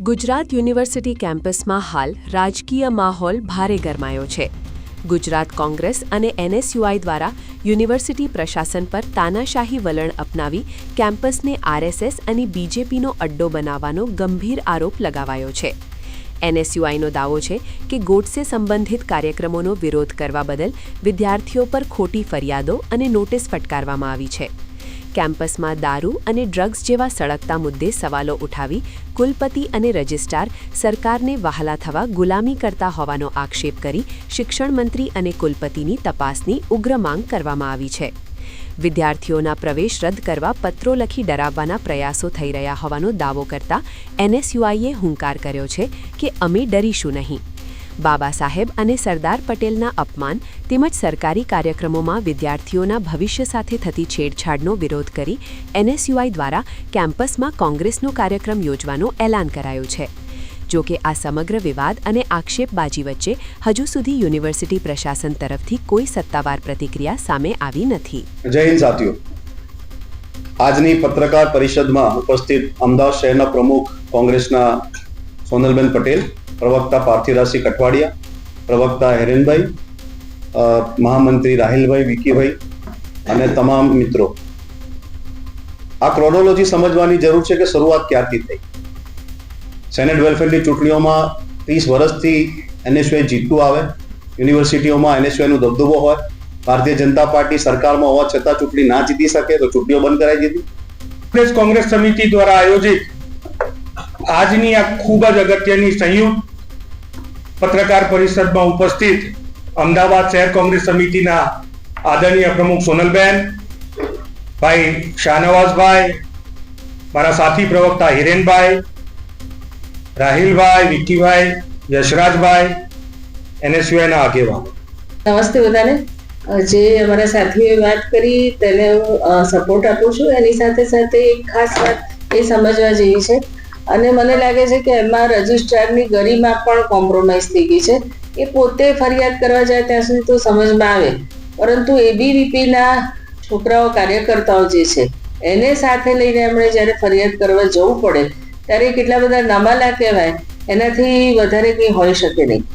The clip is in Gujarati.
ગુજરાત યુનિવર્સિટી કેમ્પસમાં હાલ રાજકીય માહોલ ભારે ગરમાયો છે. ગુજરાત કોંગ્રેસ અને એનએસયુઆઈ દ્વારા યુનિવર્સિટી પ્રશાસન પર તાનાશાહી વલણ અપનાવી કેમ્પસને આરએસએસ અને બીજેપીનો અડ્ડો બનાવવાનો ગંભીર આરોપ લગાવાયો છે. એનએસયુઆઈનો દાવો છે કે ગોડસે સંબંધિત કાર્યક્રમોનો વિરોધ કરવા બદલ વિદ્યાર્થીઓ પર ખોટી ફરિયાદો અને નોટિસ ફટકારવામાં આવી છે. કેમ્પસમાં દારૂ અને ડ્રગ્સ જેવા સળગતા મુદ્દે સવાલો ઉઠાવી કુલપતિ અને રજિસ્ટ્રાર સરકારને વહાલા થવા ગુલામી કરતા હોવાનો આક્ષેપ કરી શિક્ષણ મંત્રી અને કુલપતિની તપાસની ઉગ્ર માંગ કરવામાં આવી છે. વિદ્યાર્થીઓના પ્રવેશ રદ કરવા પત્રો લખી ડરાવવાના પ્રયાસો થઈ રહ્યા હોવાનો દાવો કરતા એનએસયુઆઈએ હુંકાર કર્યો છે કે અમે ડરીશું નહીં. બાબા સાહેબ અને સરદાર પટેલના અપમાન તેમજ સરકારી કાર્યક્રમોમાં વિદ્યાર્થીઓના ભવિષ્ય સાથે થતી છેડછાડનો વિરોધ કરી એનએસયુઆઈ દ્વારા કેમ્પસમાં કોંગ્રેસનો કાર્યક્રમ યોજવાનો એલાન કરાયું છે. જો કે આ સમગ્ર વિવાદ અને આક્ષેપબાજી વચ્ચે હજુ સુધી યુનિવર્સિટી પ્રશાસન તરફથી કોઈ સત્તાવાર પ્રતિક્રિયા સામે આવી નથી. જય હિન્દ સાથીઓ, આજની પત્રકાર પરિષદમાં ઉપસ્થિત અમદાવાદ શહેરના પ્રમુખ કોંગ્રેસના સોનલબેન પટેલ, પ્રવક્તા પાર્થિવરાજસિંહ કટવાડિયા, પ્રવક્તા હિરેનભાઈ, મહામંત્રી રાહિલભાઈ, વિકીભાઈ અને તમામ મિત્રો, આ ક્રોનોલોજી સમજવાની જરૂર છે કે શરૂઆત ક્યારથી થઈ. સેનેટ વેલફેરની ચૂંટણીઓમાં 30 વર્ષથી એનએસયુઆઈ જીતતું આવે, યુનિવર્સિટીઓમાં એનએસયુઆઈનો દબદબો હોય, ભારતીય જનતા પાર્ટી સરકારમાં હોવા છતાં ચૂંટણી ના જીતી શકે તો ચૂંટણીઓ બંધ કરાવી દીધી. કોંગ્રેસ સમિતિ દ્વારા આયોજિત આજની આ ખૂબ જ અગત્યની સંયુક્ત પત્રકાર પરિષદમાં ઉપસ્થિત અમદાવાદ શહેર કોંગ્રેસ સમિતિના આદરણીય પ્રમુખ સોનલબેન, ભાઈ શાહનવાઝભાઈ, મારા સાથી પ્રવક્તા હિરેનભાઈ, રાહિલભાઈ, વિકીભાઈ, યશરાજભાઈ, એનએસયુઆઈના આગેવાનો. નમસ્તે બધાને. જે અમારા સાથીઓએ વાત કરી તેને હું સપોર્ટ આપું છું. એની સાથે સાથે એક ખાસ વાત એ સમજવા જેવી છે અને મને લાગે છે કે એમાં રજિસ્ટ્રારની ગરિમા પણ કોમ્પ્રોમાઇઝ થઈ ગઈ છે. એ પોતે ફરિયાદ કરવા જાય ત્યાં સુધી તો સમજમાં આવે, પરંતુ એબીવીપીના છોકરાઓ કાર્યકર્તાઓ જે છે એને સાથે લઈને એમણે જ્યારે ફરિયાદ કરવા જવું પડે ત્યારે કેટલા બધા નમાલા કહેવાય, એનાથી વધારે કંઈ હોઈ શકે નહીં.